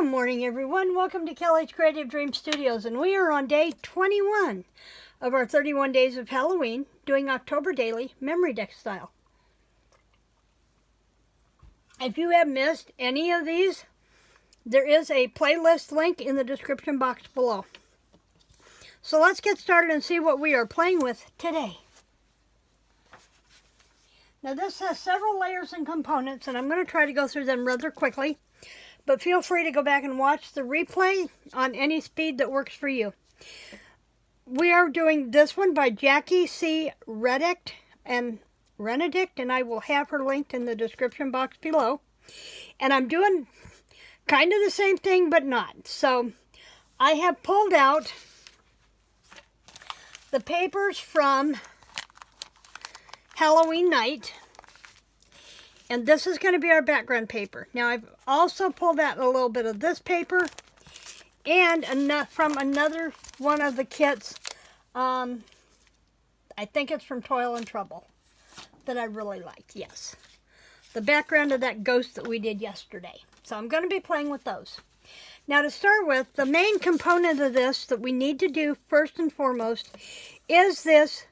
Good morning, everyone. Welcome to Kelly's Creative Dream Studios, and we are on day 21 of our 31 days of Halloween, doing October daily MemoryDex style. If you have missed any of these, there is a playlist link in the description box below. So let's get started and see what we are playing with today. Now this has several layers and components, and I'm going to try to go through them rather quickly. But feel free to go back and watch the replay on any speed that works for you. We are doing this one by Jackie C. Renedict, and I will have her linked in the description box below. And I'm doing kind of the same thing, but not. So I have pulled out the papers from Halloween night. And this is going to be our background paper. Now I've also pulled out a little bit of this paper and from another one of the kits. I think it's from Toil and Trouble that I really liked, yes. The background of that ghost that we did yesterday. So I'm going to be playing with those. Now to start with, the main component of this that we need to do first and foremost is this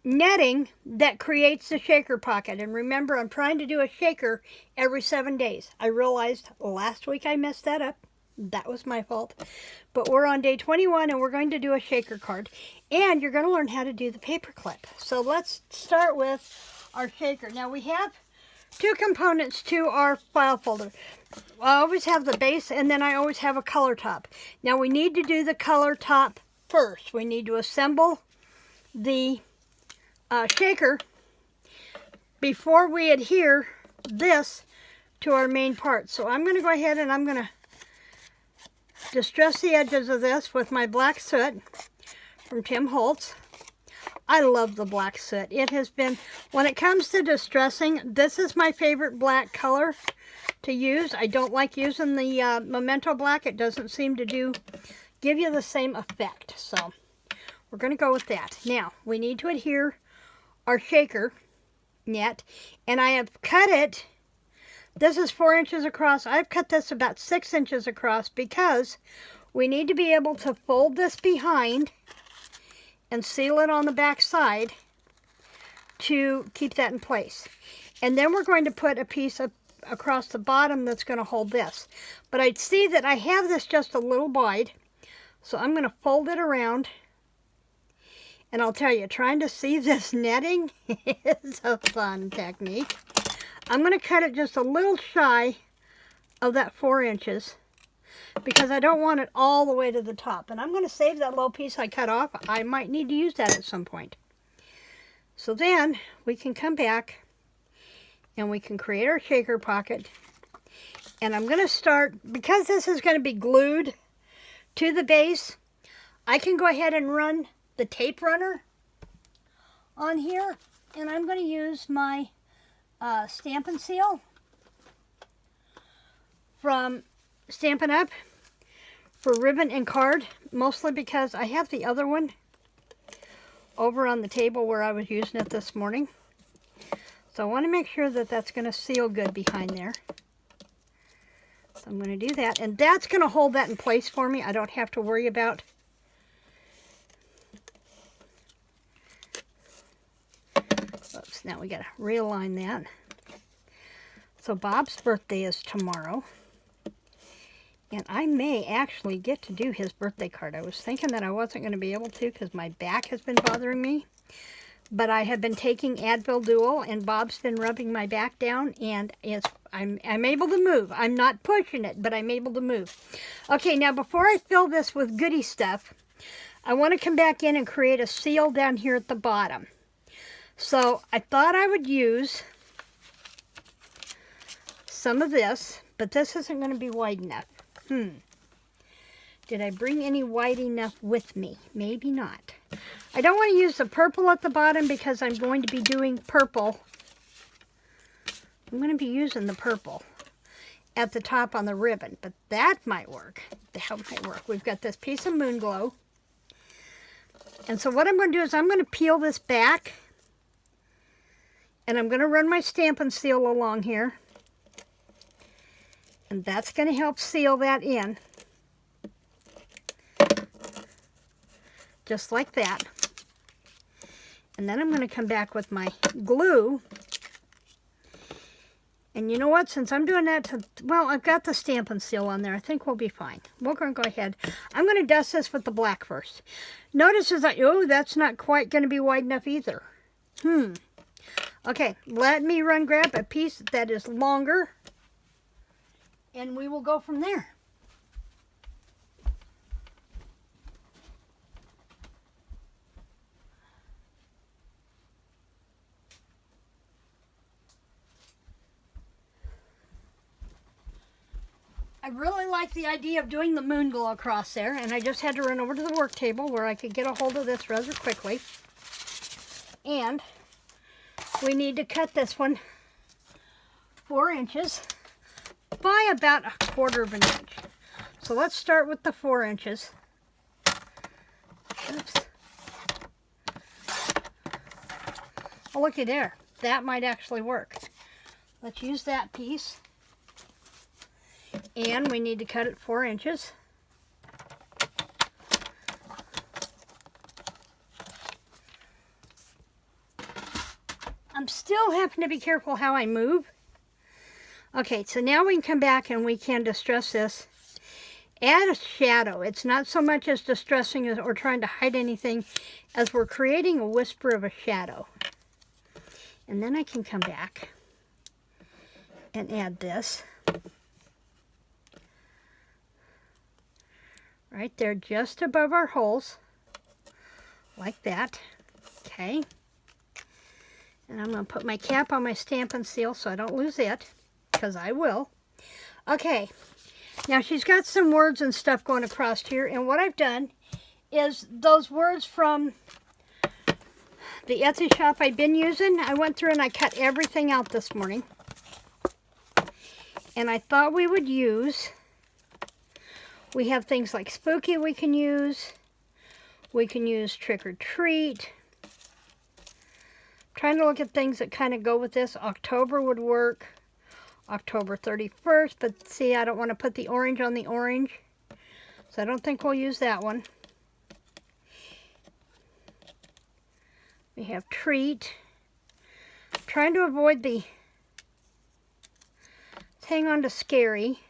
netting that creates the shaker pocket. And remember, I'm trying to do a shaker every 7 days. I realized last week I messed that up. That was my fault. But we're on day 21 and we're going to do a shaker card. And you're going to learn how to do the paper clip. So let's start with our shaker. Now we have two components to our file folder. I always have the base, and then I always have a color top. Now we need to do the color top first. We need to assemble the shaker before we adhere this to our main part. So I'm going to go ahead and I'm going to distress the edges of this with my black soot from Tim Holtz. I love the black soot. It has been, when it comes to distressing, this is my favorite black color to use. I don't like using the Memento black. It doesn't seem to give you the same effect. So we're going to go with that. Now we need to adhere our shaker net, and I have cut it. This is 4 inches across. I've cut this about 6 inches across because we need to be able to fold this behind and seal it on the back side to keep that in place. And then we're going to put a piece across the bottom that's going to hold this. But I see that I have this just a little wide, so I'm going to fold it around. And I'll tell you, trying to see this netting is a fun technique. I'm going to cut it just a little shy of that 4 inches because I don't want it all the way to the top. And I'm going to save that little piece I cut off. I might need to use that at some point. So then we can come back and we can create our shaker pocket. And I'm going to start, because this is going to be glued to the base, I can go ahead and run the tape runner on here, and I'm going to use my Stampin' Seal from Stampin' Up for ribbon and card, mostly because I have the other one over on the table where I was using it this morning. So I want to make sure that that's going to seal good behind there. So I'm going to do that, and that's going to hold that in place for me. I don't have to worry about now we got to realign that. So Bob's birthday is tomorrow. And I may actually get to do his birthday card. I was thinking that I wasn't going to be able to because my back has been bothering me. But I have been taking Advil Duo, and Bob's been rubbing my back down, and I'm able to move. I'm not pushing it, but I'm able to move. Okay, now before I fill this with goodie stuff, I want to come back in and create a seal down here at the bottom. So I thought I would use some of this, but this isn't going to be wide enough. Did I bring any white enough with me? Maybe not. I don't want to use the purple at the bottom because I'm going to be doing purple. I'm going to be using the purple at the top on the ribbon, but that might work. That might work. We've got this piece of Moon Glow. And so what I'm going to do is I'm going to peel this back. And I'm going to run my Stampin' Seal along here. And that's going to help seal that in. Just like that. And then I'm going to come back with my glue. And you know what? Since I'm doing that well, I've got the Stampin' Seal on there. I think we'll be fine. We're going to go ahead. I'm going to dust this with the black first. Notice is that, oh, that's not quite going to be wide enough either. Okay, let me grab a piece that is longer. And we will go from there. I really like the idea of doing the moon glow across there, and I just had to run over to the work table where I could get a hold of this rather quickly. And we need to cut this one 4 inches by about 1/4 of an inch. So let's start with the 4 inches. Oops. Oh, looky there. That might actually work. Let's use that piece. And we need to cut it 4 inches. I'm still having to be careful how I move. Okay, so now we can come back and we can distress this. Add a shadow. It's not so much as distressing or trying to hide anything as we're creating a whisper of a shadow. And then I can come back and add this. Right there, just above our holes, like that. Okay. And I'm going to put my cap on my Stampin' Seal so I don't lose it, because I will. Okay. Now she's got some words and stuff going across here, and what I've done is those words from the Etsy shop I've been using, I went through and I cut everything out this morning. And I thought we would use... We have things like spooky we can use. We can use trick or treat. Trying to look at things that kind of go with this. October would work. October 31st. But see, I don't want to put the orange on the orange. So I don't think we'll use that one. We have treat. Trying to avoid the hang on to scary.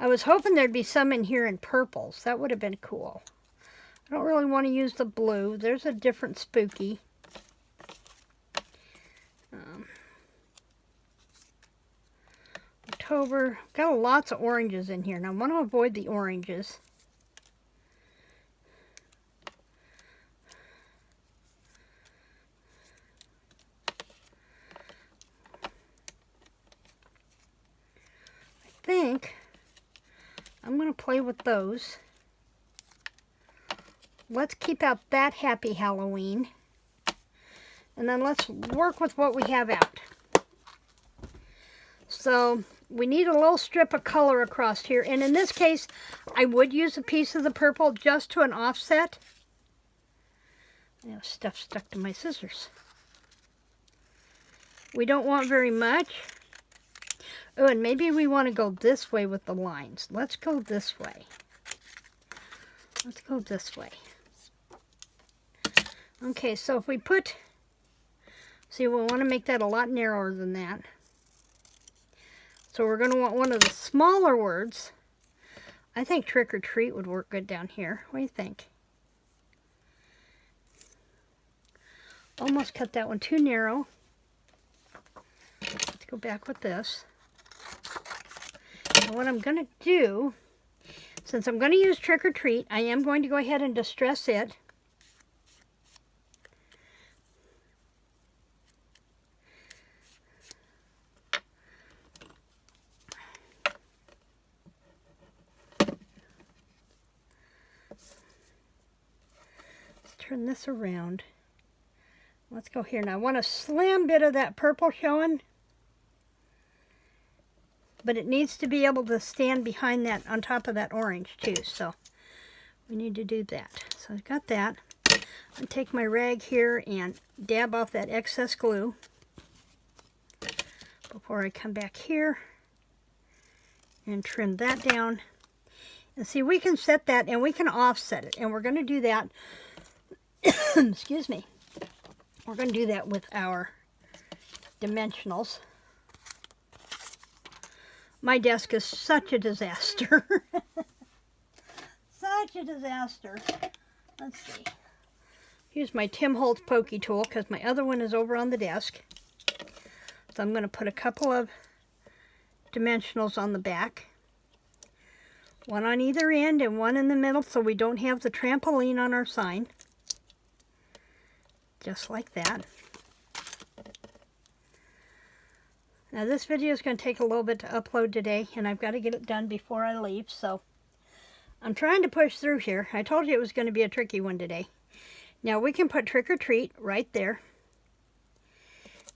I was hoping there'd be some in here in purples. That would have been cool. I don't really want to use the blue. There's a different spooky. October. Got lots of oranges in here. Now I want to avoid the oranges. I think I'm going to play with those. Let's keep out that Happy Halloween. And then let's work with what we have out. So we need a little strip of color across here. And in this case, I would use a piece of the purple just to an offset. I have stuff stuck to my scissors. We don't want very much. Oh, and maybe we want to go this way with the lines. Let's go this way. Let's go this way. Okay, so if we put... See, we want to make that a lot narrower than that. So we're going to want one of the smaller words. I think trick or treat would work good down here. What do you think? Almost cut that one too narrow. Let's go back with this. And what I'm going to do, since I'm going to use trick or treat, I am going to go ahead and distress it. Let's turn this around. Let's go here. Now I want a slim bit of that purple showing. But it needs to be able to stand behind that, on top of that orange too. So we need to do that. So I've got that. I'll take my rag here and dab off that excess glue before I come back here and trim that down. And see, we can set that and we can offset it. And we're going to do that, excuse me, we're going to do that with our dimensionals. My desk is such a disaster. Such a disaster. Let's see. Here's my Tim Holtz pokey tool because my other one is over on the desk. So I'm going to put a couple of dimensionals on the back. One on either end and one in the middle so we don't have the trampoline on our sign. Just like that. Now this video is going to take a little bit to upload today, and I've got to get it done before I leave, so I'm trying to push through here. I told you it was going to be a tricky one today. Now we can put Trick or Treat right there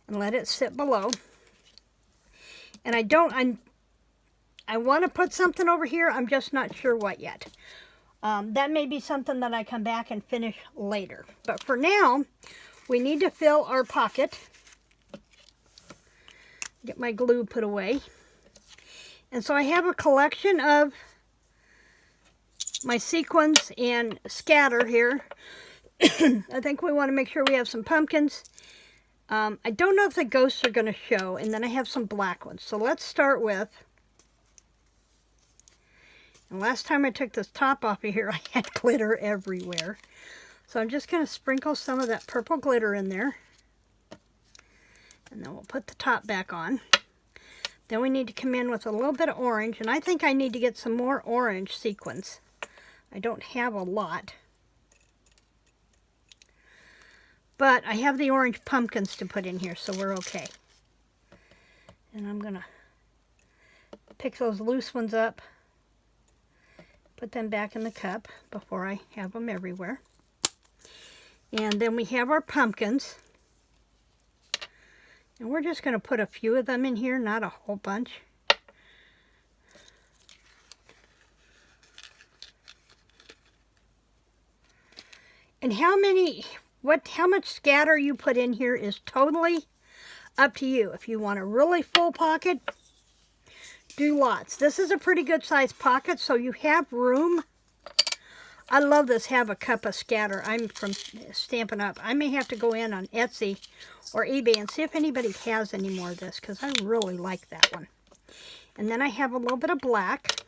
and let it sit below. And I want to put something over here. I'm just not sure what yet. That may be something that I come back and finish later. But for now, we need to fill our pocket. Get my glue put away. And so I have a collection of my sequins and scatter here. I think we want to make sure we have some pumpkins. I don't know if the ghosts are going to show. And then I have some black ones. So let's start with... And last time I took this top off of here, I had glitter everywhere. So I'm just going to sprinkle some of that purple glitter in there. And then we'll put the top back on. Then we need to come in with a little bit of orange. And I think I need to get some more orange sequins. I don't have a lot. But I have the orange pumpkins to put in here, so we're okay. And I'm going to pick those loose ones up. Put them back in the cup before I have them everywhere. And then we have our pumpkins. And we're just going to put a few of them in here, not a whole bunch. And how much scatter you put in here is totally up to you. If you want a really full pocket, do lots. This is a pretty good sized pocket, so you have room. I love this Have a Cup of Scatter. I'm from Stampin' Up. I may have to go in on Etsy or eBay and see if anybody has any more of this, because I really like that one. And then I have a little bit of black.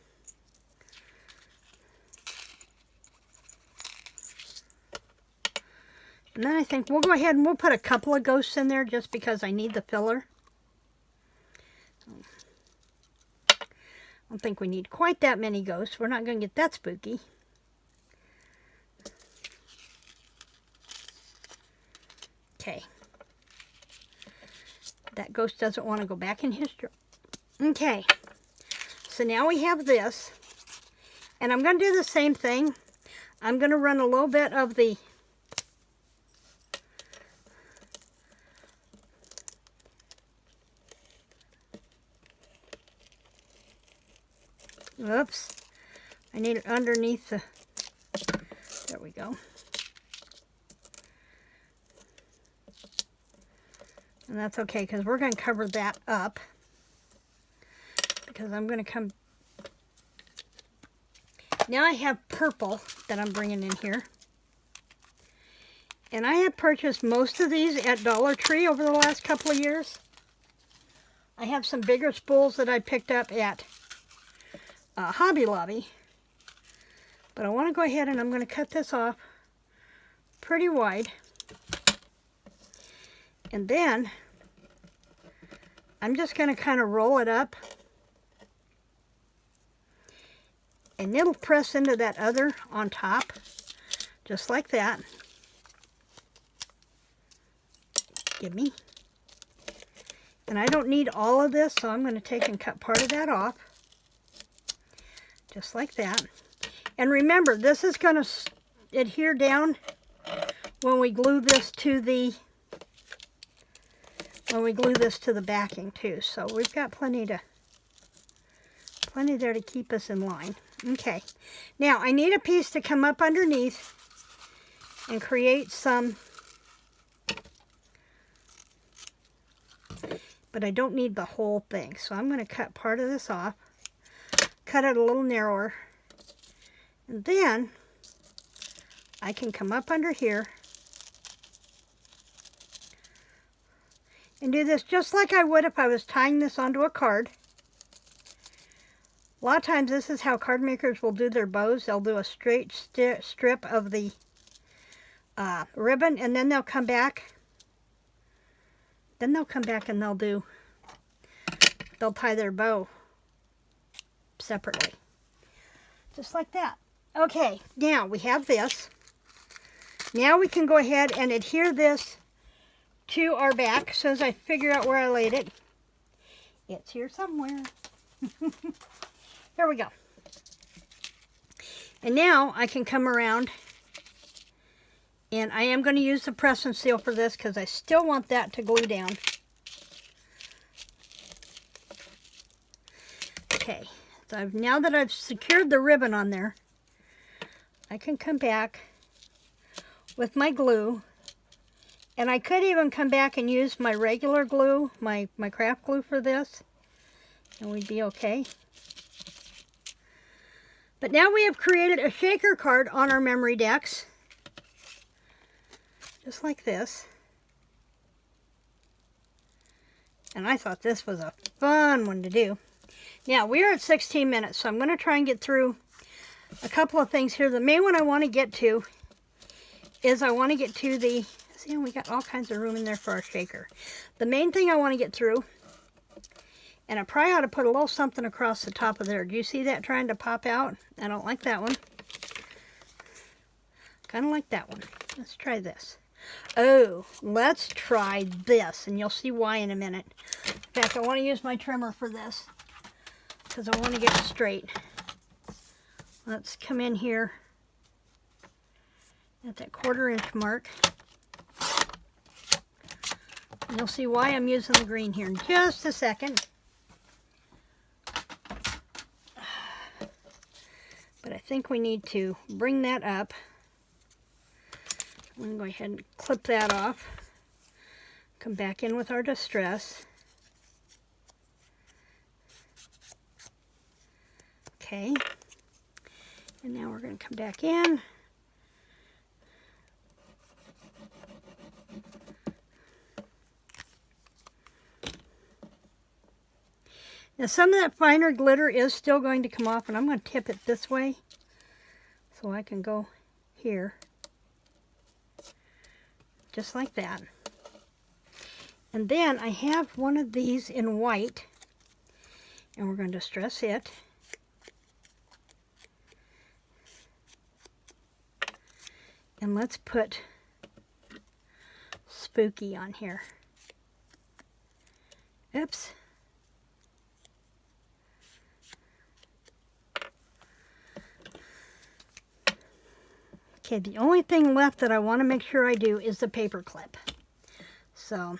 And then I think we'll go ahead and we'll put a couple of ghosts in there just because I need the filler. I don't think we need quite that many ghosts. We're not going to get that spooky. Okay. That ghost doesn't want to go back in his drawer. Okay. So now we have this. And I'm going to do the same thing. I'm going to run a little bit of the oops, I need it underneath the, there we go. And that's okay, because we're going to cover that up. Because I'm going to come, now I have purple that I'm bringing in here. And I have purchased most of these at Dollar Tree over the last couple of years. I have some bigger spools that I picked up at Hobby Lobby. But I want to go ahead and I'm going to cut this off pretty wide. And then I'm just going to kind of roll it up. And it'll press into that other on top. Just like that. Gimme. And I don't need all of this, so I'm going to take and cut part of that off. Just like that. And remember, this is going to adhere down when we glue this to the backing too. So we've got plenty there to keep us in line. Okay. Now I need a piece to come up underneath and create some, but I don't need the whole thing. So I'm going to cut part of this off. cut it a little narrower. And then I can come up under here and do this just like I would if I was tying this onto a card. A lot of times this is how card makers will do their bows. They'll do a straight strip of the ribbon, and then they'll come back. Then they'll come back and they'll tie their bow separately. Just like that. Okay, now we have this. Now we can go ahead and adhere this to our back. As soon as I figure out where I laid it, it's here somewhere. Here we go. And now I can come around, and I am going to use the press and seal for this because I still want that to glue down. Okay, so now that I've secured the ribbon on there, I can come back with my glue, and I could even come back and use my regular glue, my craft glue for this, and we'd be okay. But now we have created a shaker card on our MemoryDex, just like this. And I thought this was a fun one to do. Now, we are at 16 minutes, so I'm going to try and get through a couple of things here. The main one I want to get to is I want to get to the, see, we got all kinds of room in there for our shaker. The main thing I want to get through, and I probably ought to put a little something across the top of there. Do you see that trying to pop out? I don't like that one. Kind of like that one. Let's try this. Oh, let's try this, and you'll see why in a minute. In fact, I want to use my trimmer for this because I want to get it straight. Let's come in here at that 1/4 inch mark. And you'll see why I'm using the green here in just a second. But I think we need to bring that up. I'm going to go ahead and clip that off. Come back in with our distress. Okay. And now we're going to come back in. Now some of that finer glitter is still going to come off, and I'm going to tip it this way so I can go here. Just like that. And then I have one of these in white, and we're going to distress it. And let's put Spooky on here. Oops. Okay, the only thing left that I want to make sure I do is the paper clip. So,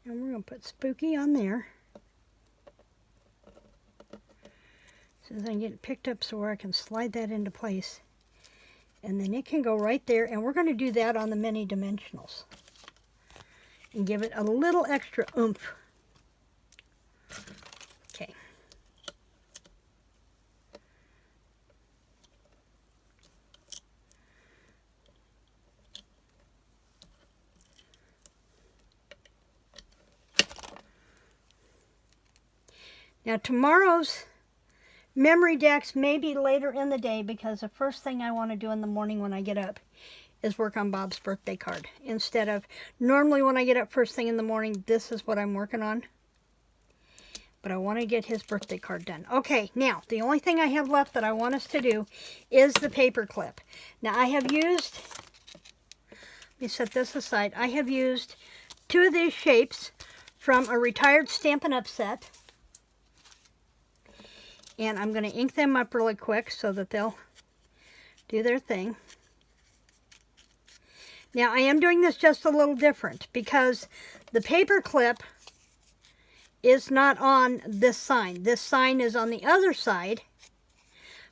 and we're going to put Spooky on there. So as I can get it picked up so where I can slide that into place. And then it can go right there, and we're going to do that on the mini dimensionals. And give it a little extra oomph. Okay. Now tomorrow's MemoryDex may be later in the day because the first thing I want to do in the morning when I get up is work on Bob's birthday card. Instead of, normally when I get up first thing in the morning, this is what I'm working on. But I want to get his birthday card done. Okay, now the only thing I have left that I want us to do is the paper clip. Now I have used, let me set this aside, I have used 2 of these shapes from a retired Stampin' Up set. And I'm going to ink them up really quick so that they'll do their thing. Now I am doing this just a little different because the paper clip is not on this sign. This sign is on the other side,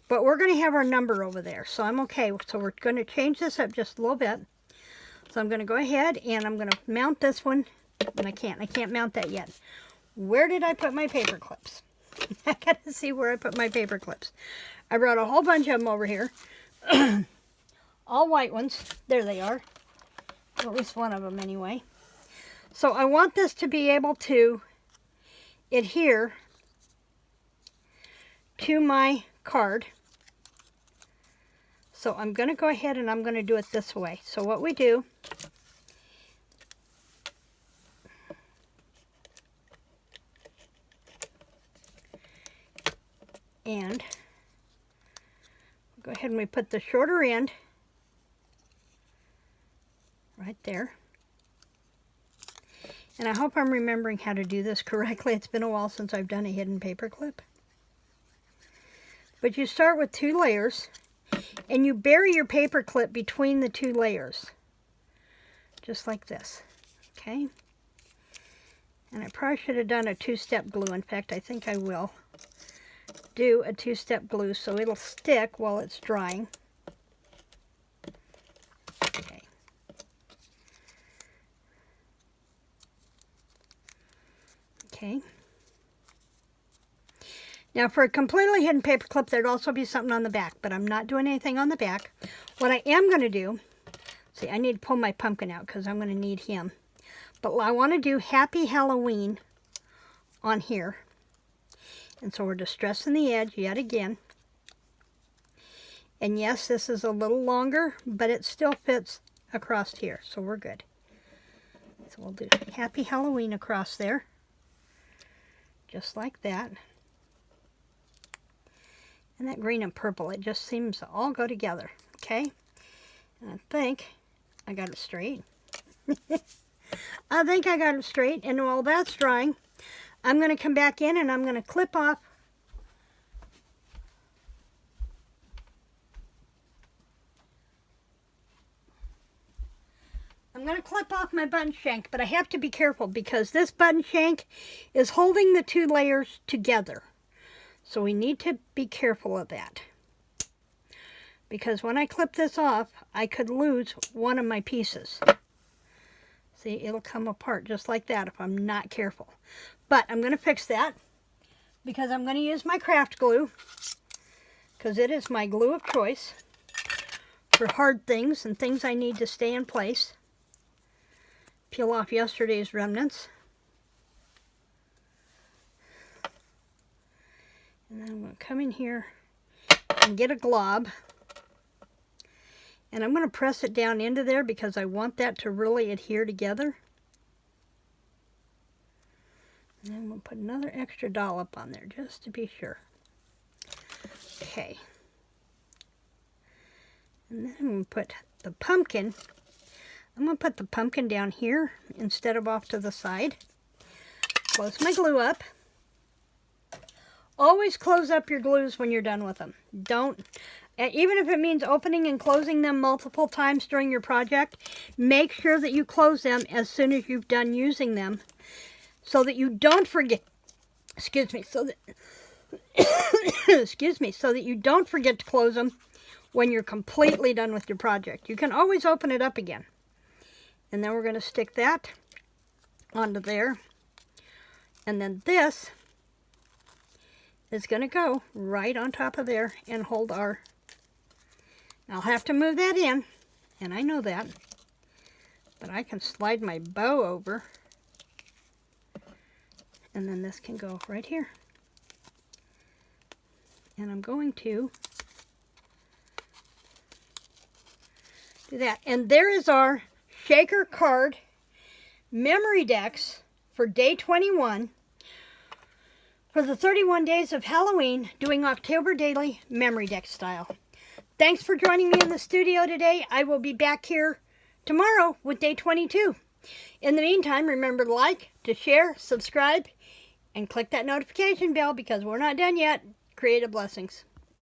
but we're going to have our number over there, so I'm okay. So we're going to change this up just a little bit. So I'm going to go ahead and I'm going to mount this one, and I can't mount that yet. Where did I put my paper clips? I gotta see where I put my paper clips. I brought a whole bunch of them over here. All white ones. There they are. Or at least one of them anyway. So I want this to be able to adhere to my card. So I'm going to go ahead and I'm going to do it this way. So what we do, and go ahead and we put the shorter end right there. And I hope I'm remembering how to do this correctly. It's been a while since I've done a hidden paper clip. But you start with 2 layers and you bury your paper clip between the 2 layers. Just like this. Okay? And I probably should have done a 2-step glue. In fact, I think I will do a 2-step glue so it'll stick while it's drying. Okay. Okay. Now for a completely hidden paper clip, there'd also be something on the back, but I'm not doing anything on the back. What I am going to do, see, I need to pull my pumpkin out because I'm going to need him. But I want to do Happy Halloween on here. And so we're distressing the edge yet again. And yes, this is a little longer, but it still fits across here, so we're good. So we'll do Happy Halloween across there. Just like that. And that green and purple, it just seems to all go together, okay? And I think I got it straight. I think I got it straight, and while that's drying, I'm going to come back in and I'm going to clip off my button shank, but I have to be careful because this button shank is holding the 2 layers together. So we need to be careful of that. Because when I clip this off, I could lose one of my pieces. See, it'll come apart just like that if I'm not careful. But I'm going to fix that because I'm going to use my craft glue because it is my glue of choice for hard things and things I need to stay in place. Peel off yesterday's remnants. And then I'm going to come in here and get a glob. And I'm going to press it down into there because I want that to really adhere together. And then we'll put another extra dollop on there just to be sure. Okay. And then I'm going to put the pumpkin. I'm going to put the pumpkin down here instead of off to the side. Close my glue up. Always close up your glues when you're done with them. Don't, even if it means opening and closing them multiple times during your project, make sure that you close them as soon as you've done using them so that you don't forget, excuse me, so that you don't forget to close them when you're completely done with your project. You can always open it up again. And then we're going to stick that onto there. And then this is going to go right on top of there and hold our... I'll have to move that in, and I know that. But I can slide my bow over. And then this can go right here. And I'm going to do that. And there is our shaker card MemoryDex for day 21 for the 31 days of Halloween, doing October daily MemoryDex style. Thanks for joining me in the studio today. I will be back here tomorrow with day 22. In the meantime, remember to like, to share, subscribe, and click that notification bell because we're not done yet. Creative blessings.